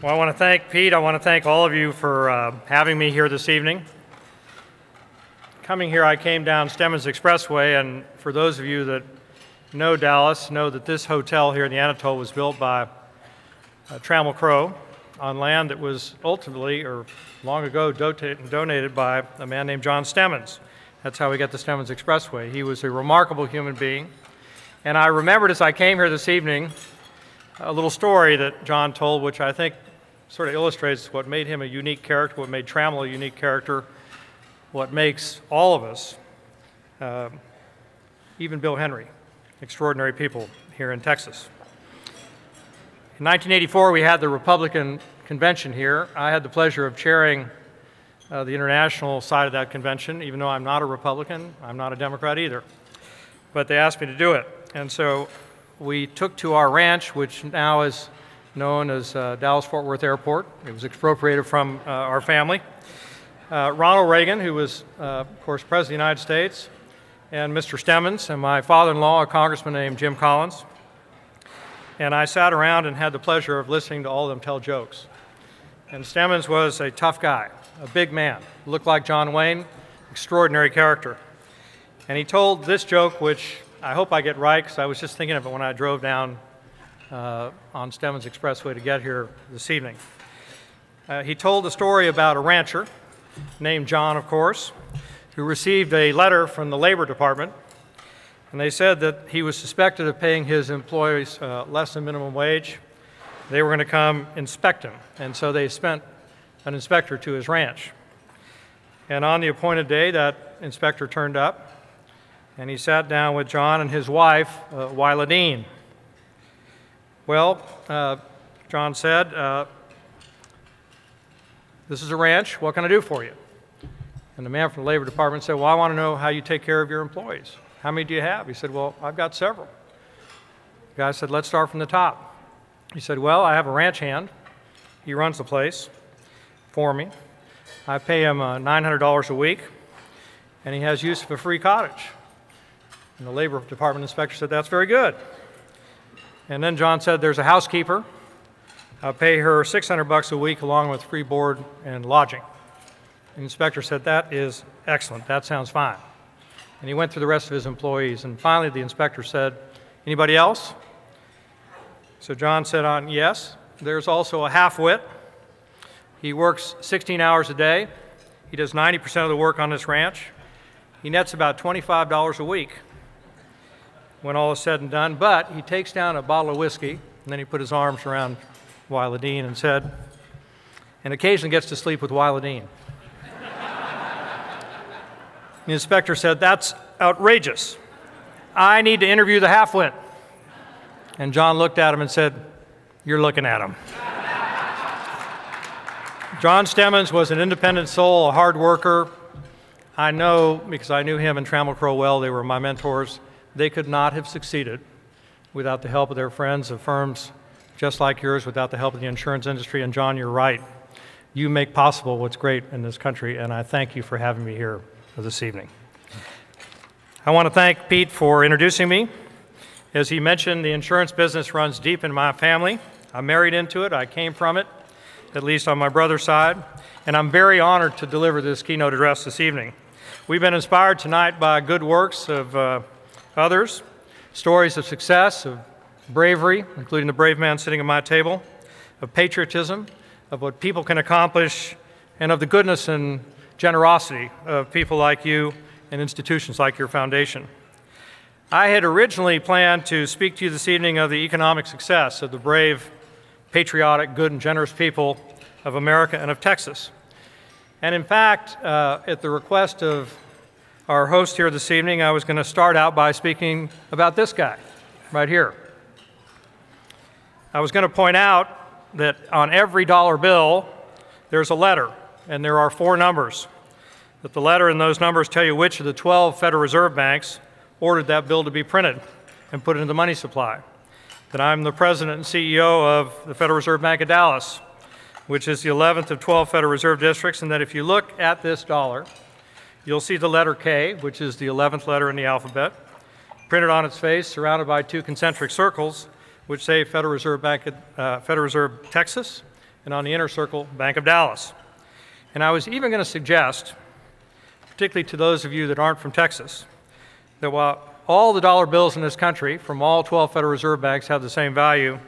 Well, I want to thank Pete. I want to thank all of you for having me here this evening. Coming here, I came down Stemmons Expressway, and for those of you that know Dallas, know that this hotel here in the Anatole was built by Trammell Crow on land that was ultimately, or long ago, donated by a man named John Stemmons. That's how we got the Stemmons Expressway. He was a remarkable human being. And I remembered as I came here this evening a little story that John told, which I think sort of illustrates what made him a unique character, what made Trammell a unique character, what makes all of us, even Bill Henry, extraordinary people here in Texas. In 1984, we had the Republican convention here. I had the pleasure of chairing the international side of that convention, even though I'm not a Republican, I'm not a Democrat either. But they asked me to do it. And so we took to our ranch, which now is known as Dallas-Fort Worth Airport. It was expropriated from our family. Ronald Reagan, who was, of course, President of the United States, and Mr. Stemmons, and my father-in-law, a congressman named Jim Collins. And I sat around and had the pleasure of listening to all of them tell jokes. And Stemmons was a tough guy, a big man, looked like John Wayne, extraordinary character. And he told this joke, which I hope I get right, because I was just thinking of it when I drove down on Stemmons Expressway to get here this evening. He told a story about a rancher named John, of course, who received a letter from the Labor Department, and they said that he was suspected of paying his employees less than minimum wage. They were going to come inspect him, and so they sent an inspector to his ranch. And on the appointed day, that inspector turned up, and he sat down with John and his wife, Wyla Dean. Well, John said, this is a ranch, what can I do for you? And the man from the Labor Department said, well, I want to know how you take care of your employees. How many do you have? He said, well, I've got several. The guy said, let's start from the top. He said, well, I have a ranch hand. He runs the place for me. I pay him $900 a week, and he has use of a free cottage. And the Labor Department inspector said, that's very good. And then John said, there's a housekeeper. I'll pay her $600 a week along with free board and lodging. The inspector said, that is excellent. That sounds fine. And he went through the rest of his employees. And finally, the inspector said, anybody else? So John said, yes. There's also a half-wit. He works 16 hours a day. He does 90% of the work on this ranch. He nets about $25 a week when all is said and done, but he takes down a bottle of whiskey, and then he put his arms around Wyla Dean and said, and occasionally gets to sleep with Wyla Dean. The inspector said, that's outrageous. I need to interview the half-wit. And John looked at him and said, you're looking at him. John Stemmons was an independent soul, a hard worker. I know, because I knew him and Trammell Crow well, they were my mentors. They could not have succeeded without the help of their friends of firms just like yours, without the help of the insurance industry. And John, you're right. You make possible what's great in this country, and I thank you for having me here this evening. I want to thank Pete for introducing me. As he mentioned, the insurance business runs deep in my family. I'm married into it. I came from it, at least on my brother's side, and I'm very honored to deliver this keynote address this evening. We've been inspired tonight by good works of others, stories of success, of bravery, including the brave man sitting at my table, of patriotism, of what people can accomplish, and of the goodness and generosity of people like you and institutions like your foundation. I had originally planned to speak to you this evening of the economic success of the brave, patriotic, good, and generous people of America and of Texas. And in fact, at the request of our host here this evening, I was going to start out by speaking about this guy right here. I was going to point out that on every dollar bill, there's a letter, and there are 4 numbers. That the letter and those numbers tell you which of the 12 Federal Reserve banks ordered that bill to be printed and put into the money supply. That I'm the president and CEO of the Federal Reserve Bank of Dallas, which is the 11th of 12 Federal Reserve districts, and that if you look at this dollar, you'll see the letter K, which is the 11th letter in the alphabet, printed on its face, surrounded by 2 concentric circles, which say Federal Reserve Bank, Federal Reserve Texas and on the inner circle, Bank of Dallas. And I was even going to suggest, particularly to those of you that aren't from Texas, that while all the dollar bills in this country from all 12 Federal Reserve banks have the same value,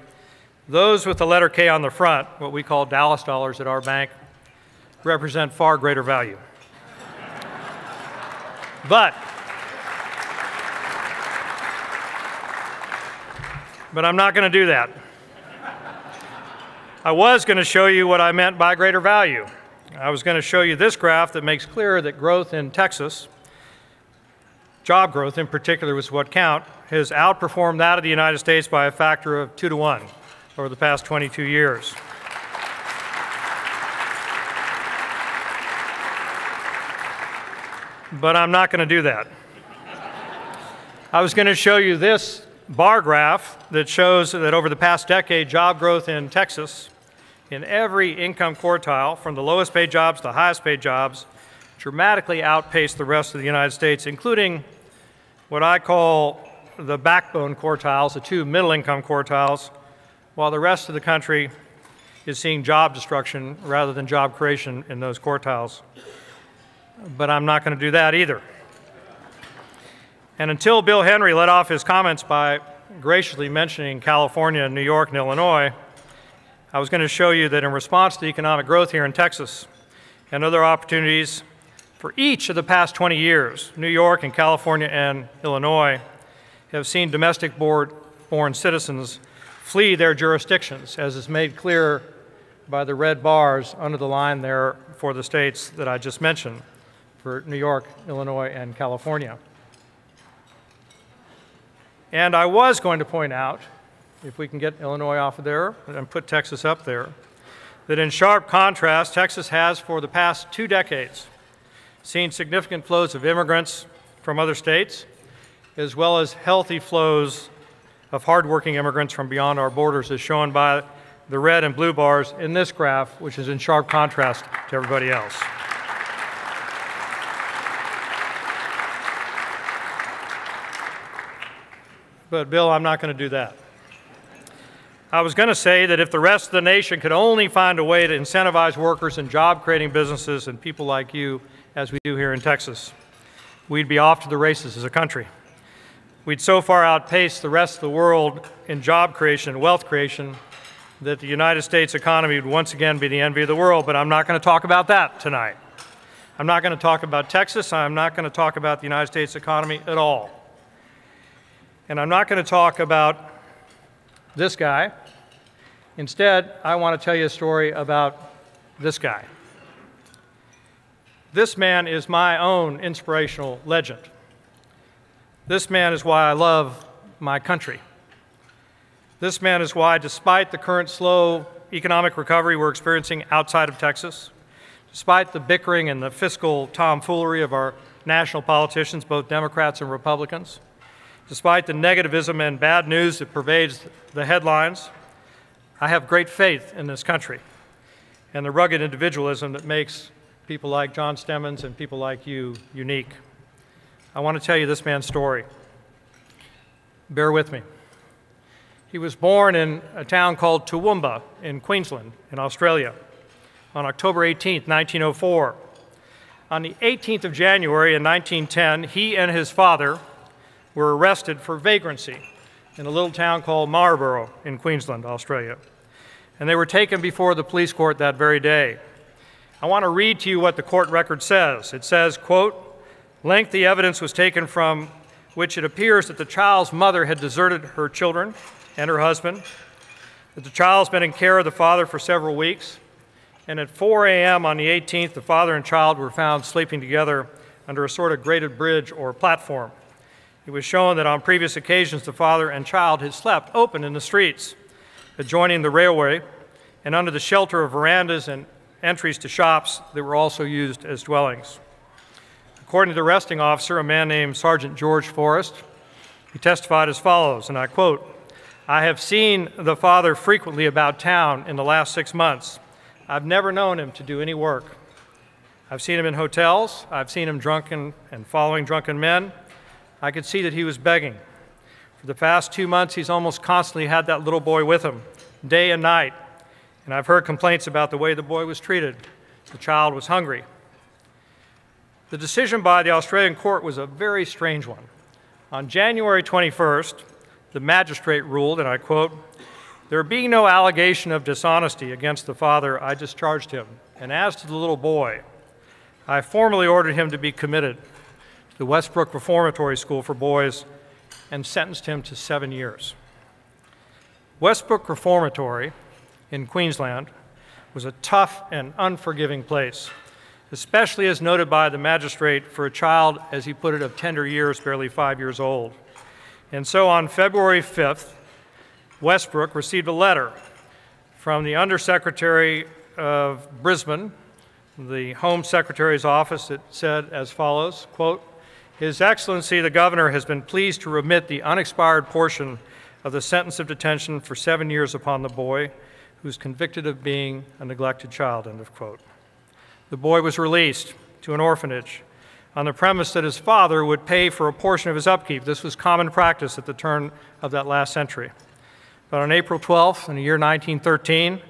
those with the letter K on the front, what we call Dallas dollars at our bank, represent far greater value. But I'm not going to do that. I was going to show you what I meant by greater value. I was going to show you this graph that makes clear that growth in Texas, job growth in particular was what count, has outperformed that of the United States by a factor of 2 to 1 over the past 22 years. But I'm not going to do that. I was going to show you this bar graph that shows that over the past decade, job growth in Texas, in every income quartile, from the lowest paid jobs to the highest paid jobs, dramatically outpaced the rest of the United States, including what I call the backbone quartiles, the 2 middle income quartiles, while the rest of the country is seeing job destruction rather than job creation in those quartiles. But I'm not going to do that either. And until Bill Henry led off his comments by graciously mentioning California, New York, and Illinois, I was going to show you that in response to economic growth here in Texas and other opportunities for each of the past 20 years, New York and California and Illinois have seen domestic-born citizens flee their jurisdictions, as is made clear by the red bars under the line there for the states that I just mentioned, for New York, Illinois, and California. And I was going to point out, if we can get Illinois off of there and put Texas up there, that in sharp contrast, Texas has for the past 2 decades seen significant flows of immigrants from other states, as well as healthy flows of hardworking immigrants from beyond our borders, as shown by the red and blue bars in this graph, which is in sharp contrast to everybody else. But Bill, I'm not going to do that. I was going to say that if the rest of the nation could only find a way to incentivize workers in job-creating businesses and people like you, as we do here in Texas, we'd be off to the races as a country. We'd so far outpaced the rest of the world in job creation and wealth creation that the United States economy would once again be the envy of the world, but I'm not going to talk about that tonight. I'm not going to talk about Texas. I'm not going to talk about the United States economy at all. And I'm not going to talk about this guy. Instead, I want to tell you a story about this guy. This man is my own inspirational legend. This man is why I love my country. This man is why, despite the current slow economic recovery we're experiencing outside of Texas, despite the bickering and the fiscal tomfoolery of our national politicians, both Democrats and Republicans, despite the negativism and bad news that pervades the headlines, I have great faith in this country and the rugged individualism that makes people like John Stemmons and people like you unique. I want to tell you this man's story. Bear with me. He was born in a town called Toowoomba in Queensland, in Australia, on October 18, 1904. On the 18th of January in 1910, he and his father were arrested for vagrancy in a little town called Marlborough in Queensland, Australia. And they were taken before the police court that very day. I want to read to you what the court record says. It says, quote, "Lengthy evidence was taken from which it appears that the child's mother had deserted her children and her husband, that the child's been in care of the father for several weeks, and at 4 a.m. on the 18th, the father and child were found sleeping together under a sort of graded bridge or platform. It was shown that on previous occasions the father and child had slept open in the streets adjoining the railway and under the shelter of verandas and entries to shops that were also used as dwellings. According to the arresting officer, a man named Sergeant George Forrest, he testified as follows, and I quote, "I have seen the father frequently about town in the last 6 months. I've never known him to do any work. I've seen him in hotels. I've seen him drunken and following drunken men. I could see that he was begging. For the past 2 months, he's almost constantly had that little boy with him, day and night, And I've heard complaints about the way the boy was treated. The child was hungry. The decision by the Australian court was a very strange one. On January 21st, the magistrate ruled, and I quote, "There being no allegation of dishonesty against the father, I discharged him. And as to the little boy, I formally ordered him to be committed to the Westbrook Reformatory School for Boys and sentenced him to 7 years." Westbrook Reformatory in Queensland was a tough and unforgiving place, especially as noted by the magistrate for a child, as he put it, of tender years, barely 5 years old. And so on February 5th, Westbrook received a letter from the Undersecretary of Brisbane, the Home Secretary's office. It said as follows, quote, "His Excellency the Governor has been pleased to remit the unexpired portion of the sentence of detention for 7 years upon the boy, who is convicted of being a neglected child," end of quote. The boy was released to an orphanage on the premise that his father would pay for a portion of his upkeep. This was common practice at the turn of that last century. But on April 12th, in the year 1913,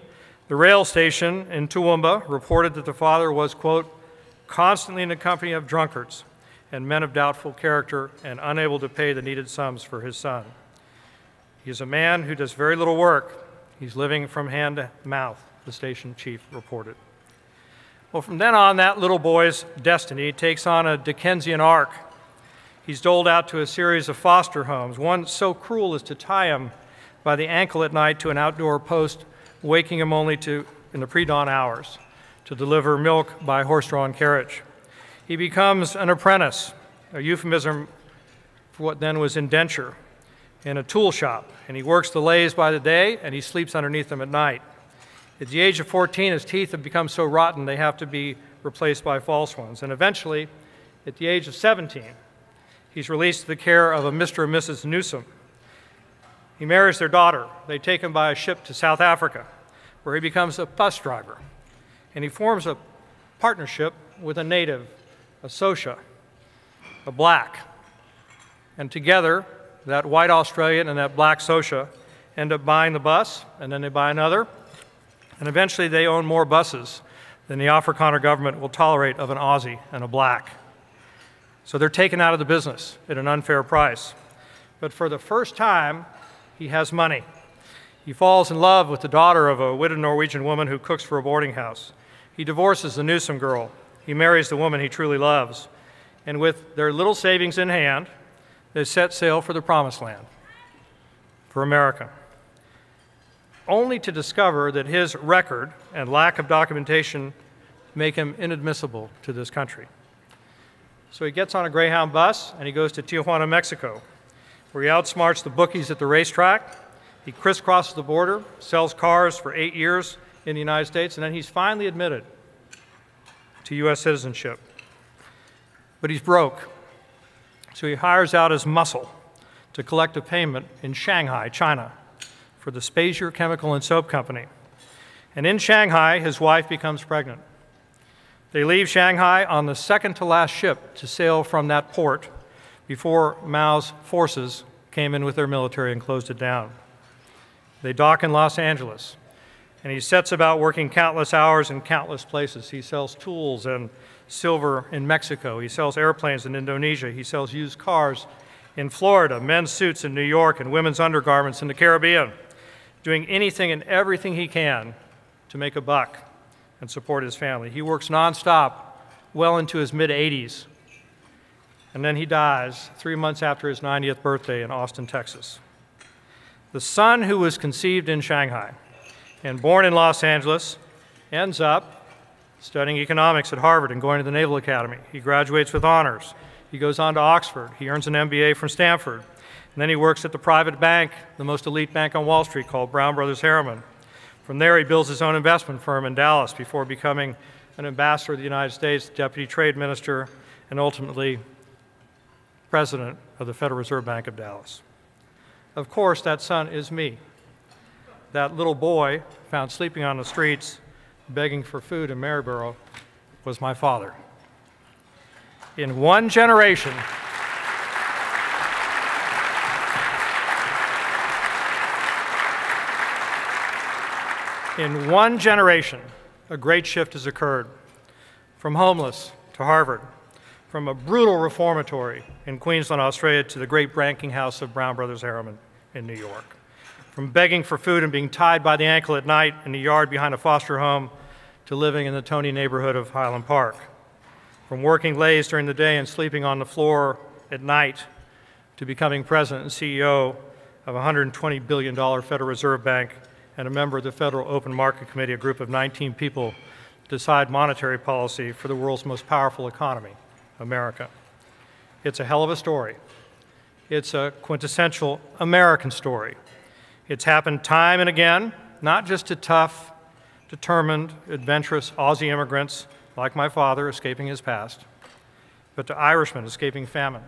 the rail station in Toowoomba reported that the father was, quote, "constantly in the company of drunkards and men of doubtful character and unable to pay the needed sums for his son. He is a man who does very little work. He's living from hand to mouth," the station chief reported. Well, from then on, that little boy's destiny takes on a Dickensian arc. He's doled out to a series of foster homes, one so cruel as to tie him by the ankle at night to an outdoor post, waking him only in the pre-dawn hours to deliver milk by horse-drawn carriage. He becomes an apprentice, a euphemism for what then was indenture, in a tool shop, and he works the lathes by the day and he sleeps underneath them at night. At the age of 14, his teeth have become so rotten they have to be replaced by false ones. And eventually, at the age of 17, he's released to the care of a Mr. and Mrs. Newsom. He marries their daughter. They take him by a ship to South Africa, where he becomes a bus driver. And he forms a partnership with a native, a Sosha, a black. And together, that white Australian and that black Sosha end up buying the bus, and then they buy another. And eventually they own more buses than the Afrikaner government will tolerate of an Aussie and a black. So they're taken out of the business at an unfair price. But for the first time, he has money. He falls in love with the daughter of a widowed Norwegian woman who cooks for a boarding house. He divorces the Newsom girl. He marries the woman he truly loves. And with their little savings in hand, they set sail for the promised land, for America, only to discover that his record and lack of documentation make him inadmissible to this country. So he gets on a Greyhound bus and he goes to Tijuana, Mexico, where he outsmarts the bookies at the racetrack. He crisscrosses the border, sells cars for 8 years in the United States, and then he's finally admitted to U.S. citizenship. But he's broke, so he hires out his muscle to collect a payment in Shanghai, China, for the Spasier Chemical and Soap Company. And in Shanghai, his wife becomes pregnant. They leave Shanghai on the second-to-last ship to sail from that port before Mao's forces came in with their military and closed it down. They dock in Los Angeles, and he sets about working countless hours in countless places. He sells tools and silver in Mexico. He sells airplanes in Indonesia. He sells used cars in Florida, men's suits in New York, and women's undergarments in the Caribbean, doing anything and everything he can to make a buck and support his family. He works nonstop well into his mid-80s, and then he dies 3 months after his 90th birthday in Austin, Texas. The son who was conceived in Shanghai and born in Los Angeles ends up studying economics at Harvard and going to the Naval Academy. He graduates with honors. He goes on to Oxford. He earns an MBA from Stanford. And then he works at the private bank, the most elite bank on Wall Street, called Brown Brothers Harriman. From there, he builds his own investment firm in Dallas before becoming an ambassador of the United States, deputy trade minister, and ultimately president of the Federal Reserve Bank of Dallas. Of course, that son is me. That little boy found sleeping on the streets, begging for food in Maryborough, was my father. In one generation, In one generation, a great shift has occurred. From homeless to Harvard, from a brutal reformatory in Queensland, Australia, to the great banking house of Brown Brothers Harriman in New York. From begging for food and being tied by the ankle at night in the yard behind a foster home to living in the Tony neighborhood of Highland Park. From working lays during the day and sleeping on the floor at night to becoming president and CEO of a $120 billion Federal Reserve Bank and a member of the Federal Open Market Committee, a group of 19 people decide monetary policy for the world's most powerful economy, America. It's a hell of a story. It's a quintessential American story. It's happened time and again, not just to tough, determined, adventurous Aussie immigrants like my father escaping his past, but to Irishmen escaping famine,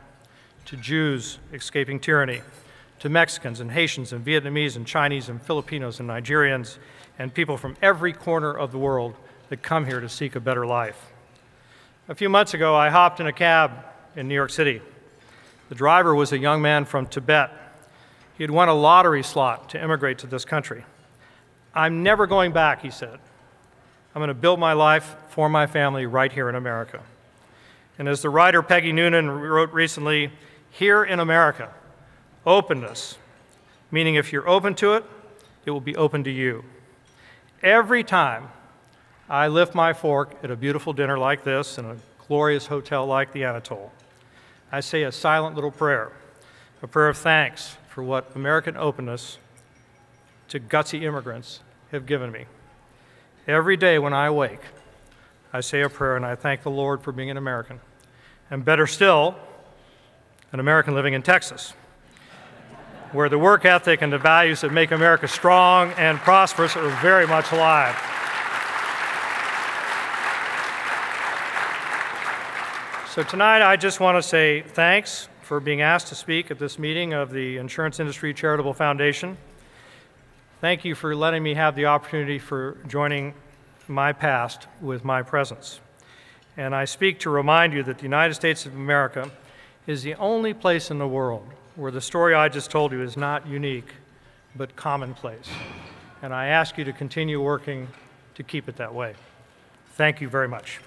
to Jews escaping tyranny, to Mexicans and Haitians and Vietnamese and Chinese and Filipinos and Nigerians and people from every corner of the world that come here to seek a better life. A few months ago, I hopped in a cab in New York City. The driver was a young man from Tibet. He had won a lottery slot to immigrate to this country. "I'm never going back," he said. "I'm going to build my life for my family right here in America." And as the writer Peggy Noonan wrote recently, here in America, openness, meaning if you're open to it, it will be open to you. Every time I lift my fork at a beautiful dinner like this in a glorious hotel like the Anatole, I say a silent little prayer, a prayer of thanks for what American openness to gutsy immigrants have given me. Every day when I awake, I say a prayer and I thank the Lord for being an American. And better still, an American living in Texas, where the work ethic and the values that make America strong and prosperous are very much alive. So tonight I just want to say thanks for being asked to speak at this meeting of the Insurance Industry Charitable Foundation. Thank you for letting me have the opportunity for joining my past with my presence. And I speak to remind you that the United States of America is the only place in the world where the story I just told you is not unique, but commonplace. And I ask you to continue working to keep it that way. Thank you very much.